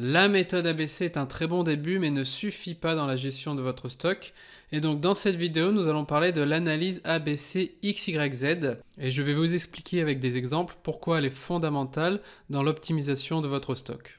La méthode ABC est un très bon début mais ne suffit pas dans la gestion de votre stock. Et donc dans cette vidéo, nous allons parler de l'analyse ABC XYZ et je vais vous expliquer avec des exemples pourquoi elle est fondamentale dans l'optimisation de votre stock.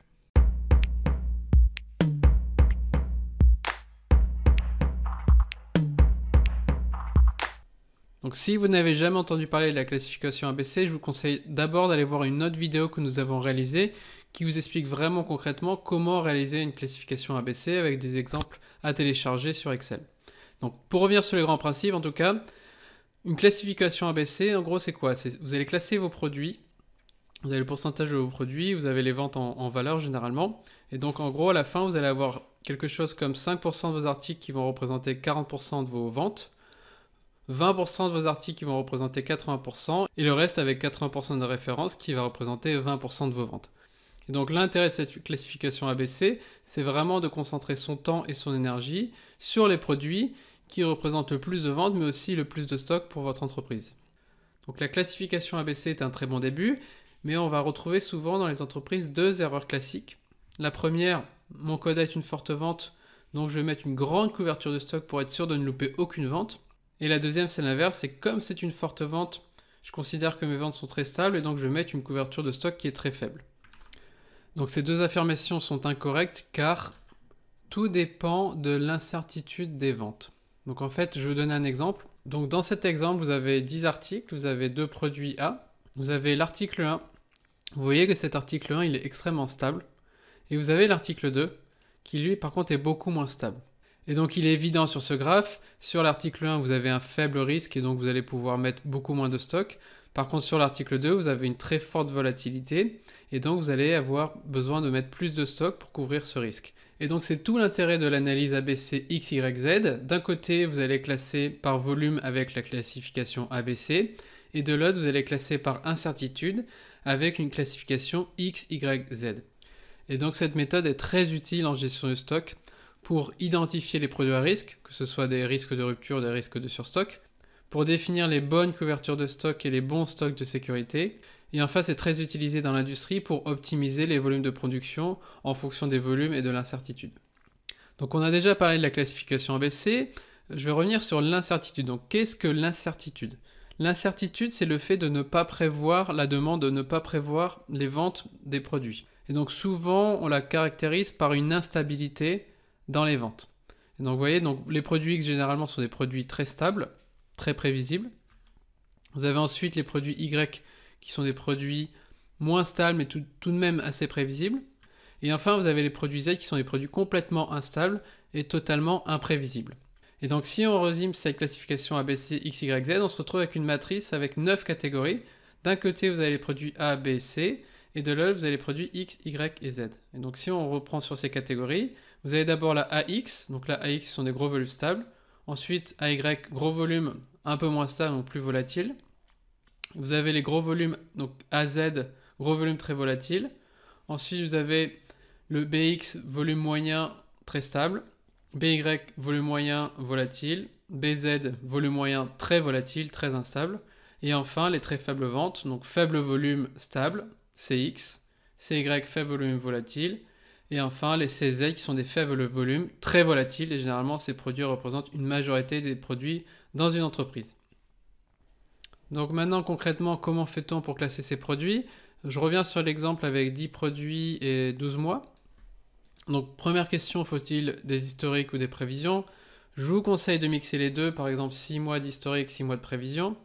Donc si vous n'avez jamais entendu parler de la classification ABC, je vous conseille d'abord d'aller voir une autre vidéo que nous avons réalisée qui vous explique vraiment concrètement comment réaliser une classification ABC avec des exemples à télécharger sur Excel. Donc pour revenir sur les grands principes, en tout cas, une classification ABC, en gros c'est quoi? Vous allez classer vos produits, vous avez le pourcentage de vos produits, vous avez les ventes en valeur généralement, et donc en gros à la fin vous allez avoir quelque chose comme 5% de vos articles qui vont représenter 40% de vos ventes, 20% de vos articles qui vont représenter 80%, et le reste avec 80% de référence qui va représenter 20% de vos ventes. Et donc l'intérêt de cette classification ABC, c'est vraiment de concentrer son temps et son énergie sur les produits qui représentent le plus de ventes, mais aussi le plus de stock pour votre entreprise. Donc la classification ABC est un très bon début, mais on va retrouver souvent dans les entreprises deux erreurs classiques. La première, mon code est une forte vente, donc je vais mettre une grande couverture de stock pour être sûr de ne louper aucune vente. Et la deuxième, c'est l'inverse, c'est comme c'est une forte vente, je considère que mes ventes sont très stables et donc je vais mettre une couverture de stock qui est très faible. Donc ces deux affirmations sont incorrectes car tout dépend de l'incertitude des ventes. Donc en fait, je vais vous donner un exemple. Donc dans cet exemple, vous avez 10 articles, vous avez deux produits A, vous avez l'article 1. Vous voyez que cet article 1, il est extrêmement stable. Et vous avez l'article 2, qui lui, par contre, est beaucoup moins stable. Et donc il est évident sur ce graphe, sur l'article 1, vous avez un faible risque et donc vous allez pouvoir mettre beaucoup moins de stock. Par contre, sur l'article 2, vous avez une très forte volatilité et donc vous allez avoir besoin de mettre plus de stock pour couvrir ce risque. Et donc c'est tout l'intérêt de l'analyse ABC XYZ. D'un côté, vous allez classer par volume avec la classification ABC et de l'autre, vous allez classer par incertitude avec une classification XYZ. Et donc cette méthode est très utile en gestion de stock pour identifier les produits à risque, que ce soit des risques de rupture, des risques de surstock, pour définir les bonnes couvertures de stock et les bons stocks de sécurité. Et enfin, c'est très utilisé dans l'industrie pour optimiser les volumes de production en fonction des volumes et de l'incertitude. Donc on a déjà parlé de la classification ABC, je vais revenir sur l'incertitude. Donc qu'est-ce que l'incertitude? L'incertitude, c'est le fait de ne pas prévoir la demande, de ne pas prévoir les ventes des produits. Et donc souvent, on la caractérise par une instabilité dans les ventes. Et donc vous voyez, donc, les produits X généralement sont des produits très stables, très prévisibles. Vous avez ensuite les produits Y qui sont des produits moins stables mais tout de même assez prévisibles. Et enfin vous avez les produits Z qui sont des produits complètement instables et totalement imprévisibles. Et donc si on résume cette classification ABC XYZ, on se retrouve avec une matrice avec 9 catégories. D'un côté vous avez les produits A, B, C, et de l'autre vous avez les produits X, Y et Z. Et donc si on reprend sur ces catégories, vous avez d'abord la AX, donc la AX sont des gros volumes stables. Ensuite AY, gros volume, un peu moins stable, donc plus volatile. Vous avez les gros volumes, donc AZ, gros volume très volatile. Ensuite vous avez le BX, volume moyen, très stable. BY, volume moyen, volatile. BZ, volume moyen, très volatile, très instable. Et enfin les très faibles ventes, donc faible volume stable, CX, CY, faible volume volatile. Et enfin, les CZ qui sont des faibles volumes, très volatiles, et généralement ces produits représentent une majorité des produits dans une entreprise. Donc maintenant, concrètement, comment fait-on pour classer ces produits? Je reviens sur l'exemple avec 10 produits et 12 mois. Donc première question, faut-il des historiques ou des prévisions? Je vous conseille de mixer les deux, par exemple 6 mois d'historique, 6 mois de prévision.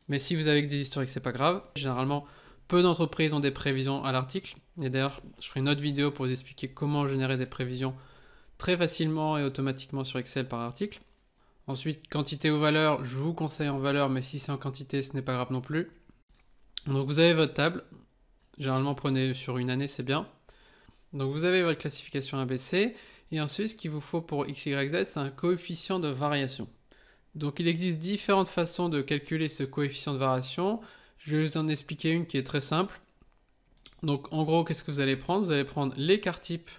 Mais si vous avez que des historiques, c'est pas grave. Généralement, peu d'entreprises ont des prévisions à l'article. Et d'ailleurs, je ferai une autre vidéo pour vous expliquer comment générer des prévisions très facilement et automatiquement sur Excel par article. Ensuite, quantité ou valeur, je vous conseille en valeur, mais si c'est en quantité, ce n'est pas grave non plus. Donc vous avez votre table. Généralement, prenez sur une année, c'est bien. Donc vous avez votre classification ABC. Et ensuite, ce qu'il vous faut pour XYZ, c'est un coefficient de variation. Donc il existe différentes façons de calculer ce coefficient de variation. Je vais vous en expliquer une qui est très simple. Donc en gros, qu'est-ce que vous allez prendre? Vous allez prendre l'écart type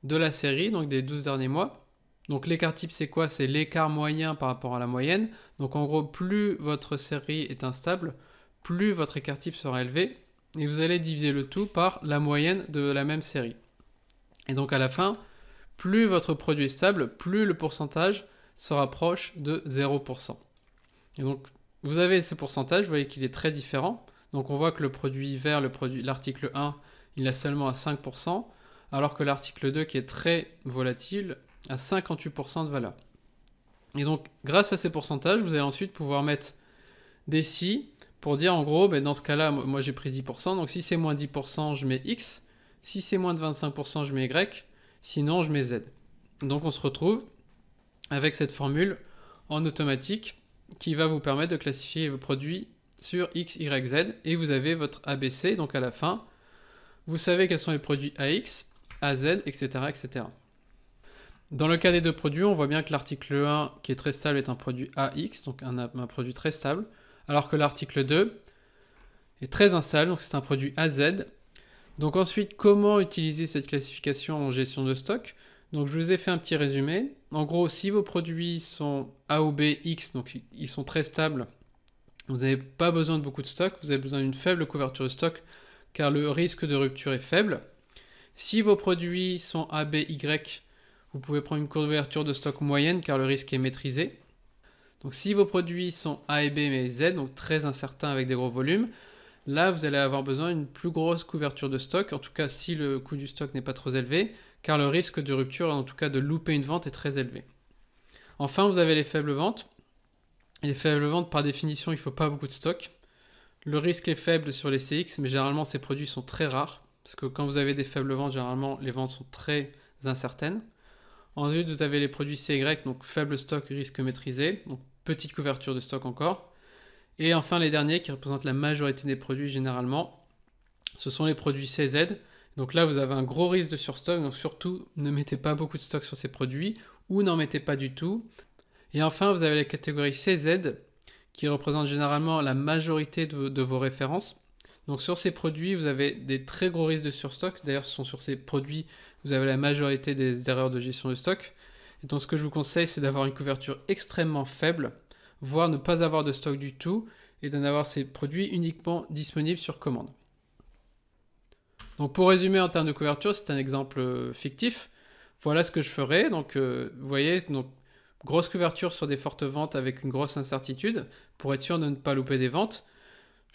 de la série, donc des 12 derniers mois. Donc l'écart type, c'est quoi? C'est l'écart moyen par rapport à la moyenne. Donc en gros, plus votre série est instable, plus votre écart type sera élevé. Et vous allez diviser le tout par la moyenne de la même série. Et donc à la fin, plus votre produit est stable, plus le pourcentage se rapproche de 0%. Et donc vous avez ce pourcentage, vous voyez qu'il est très différent. Donc on voit que le produit vert, l'article 1, il est seulement à 5%, alors que l'article 2, qui est très volatile, a 58% de valeur. Et donc grâce à ces pourcentages, vous allez ensuite pouvoir mettre des si pour dire en gros, dans ce cas-là, moi j'ai pris 10%, donc si c'est moins 10%, je mets X, si c'est moins de 25%, je mets Y, sinon je mets Z. Donc on se retrouve avec cette formule en automatique qui va vous permettre de classifier vos produits sur X, Y, Z, et vous avez votre ABC, donc à la fin, vous savez quels sont les produits AX, AZ, etc., etc. Dans le cas des deux produits, on voit bien que l'article 1, qui est très stable, est un produit AX, donc un produit très stable, alors que l'article 2 est très instable, donc c'est un produit AZ. Donc ensuite, comment utiliser cette classification en gestion de stock? Donc je vous ai fait un petit résumé. En gros, si vos produits sont A ou B, X, donc ils sont très stables, vous n'avez pas besoin de beaucoup de stock, vous avez besoin d'une faible couverture de stock, car le risque de rupture est faible. Si vos produits sont A, B, Y, vous pouvez prendre une couverture de stock moyenne, car le risque est maîtrisé. Donc si vos produits sont A et B mais Z, donc très incertains avec des gros volumes, là vous allez avoir besoin d'une plus grosse couverture de stock, en tout cas si le coût du stock n'est pas trop élevé, car le risque de rupture, en tout cas de louper une vente, est très élevé. Enfin, vous avez les faibles ventes. Et les faibles ventes, par définition, il ne faut pas beaucoup de stock. Le risque est faible sur les CX, mais généralement ces produits sont très rares, parce que quand vous avez des faibles ventes, généralement les ventes sont très incertaines. Ensuite, vous avez les produits CY, donc faible stock, risque maîtrisé, donc petite couverture de stock encore. Et enfin, les derniers qui représentent la majorité des produits généralement, ce sont les produits CZ. Donc là, vous avez un gros risque de surstock, donc surtout ne mettez pas beaucoup de stock sur ces produits ou n'en mettez pas du tout. Et enfin, vous avez la catégorie CZ qui représente généralement la majorité de vos références. Donc sur ces produits, vous avez des très gros risques de surstock. D'ailleurs, ce sont sur ces produits vous avez la majorité des erreurs de gestion de stock. Et donc ce que je vous conseille, c'est d'avoir une couverture extrêmement faible, voire ne pas avoir de stock du tout, et d'en avoir ces produits uniquement disponibles sur commande. Donc pour résumer en termes de couverture, c'est un exemple fictif. Voilà ce que je ferai. Donc vous voyez, donc, grosse couverture sur des fortes ventes avec une grosse incertitude, pour être sûr de ne pas louper des ventes.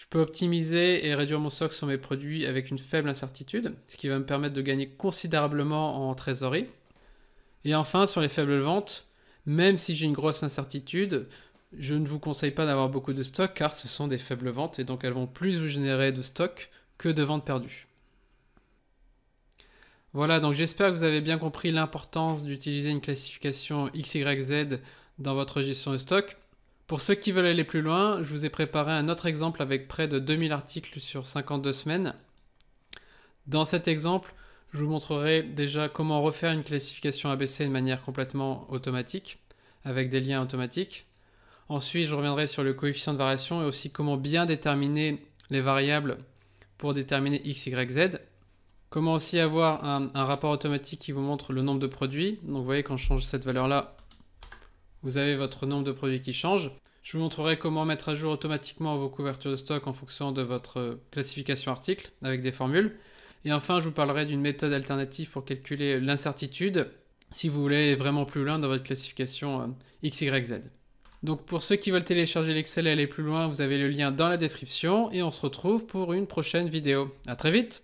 Je peux optimiser et réduire mon stock sur mes produits avec une faible incertitude, ce qui va me permettre de gagner considérablement en trésorerie. Et enfin, sur les faibles ventes, même si j'ai une grosse incertitude, je ne vous conseille pas d'avoir beaucoup de stock car ce sont des faibles ventes et donc elles vont plus vous générer de stock que de ventes perdues. Voilà, donc j'espère que vous avez bien compris l'importance d'utiliser une classification XYZ dans votre gestion de stock. Pour ceux qui veulent aller plus loin, je vous ai préparé un autre exemple avec près de 2000 articles sur 52 semaines. Dans cet exemple, je vous montrerai déjà comment refaire une classification ABC de manière complètement automatique, avec des liens automatiques. Ensuite, je reviendrai sur le coefficient de variation et aussi comment bien déterminer les variables pour déterminer X, Y, Z. Comment aussi avoir un rapport automatique qui vous montre le nombre de produits. Donc vous voyez, quand je change cette valeur-là, vous avez votre nombre de produits qui change. Je vous montrerai comment mettre à jour automatiquement vos couvertures de stock en fonction de votre classification article avec des formules. Et enfin, je vous parlerai d'une méthode alternative pour calculer l'incertitude si vous voulez aller vraiment plus loin dans votre classification XYZ. Donc pour ceux qui veulent télécharger l'Excel et aller plus loin, vous avez le lien dans la description et on se retrouve pour une prochaine vidéo. À très vite!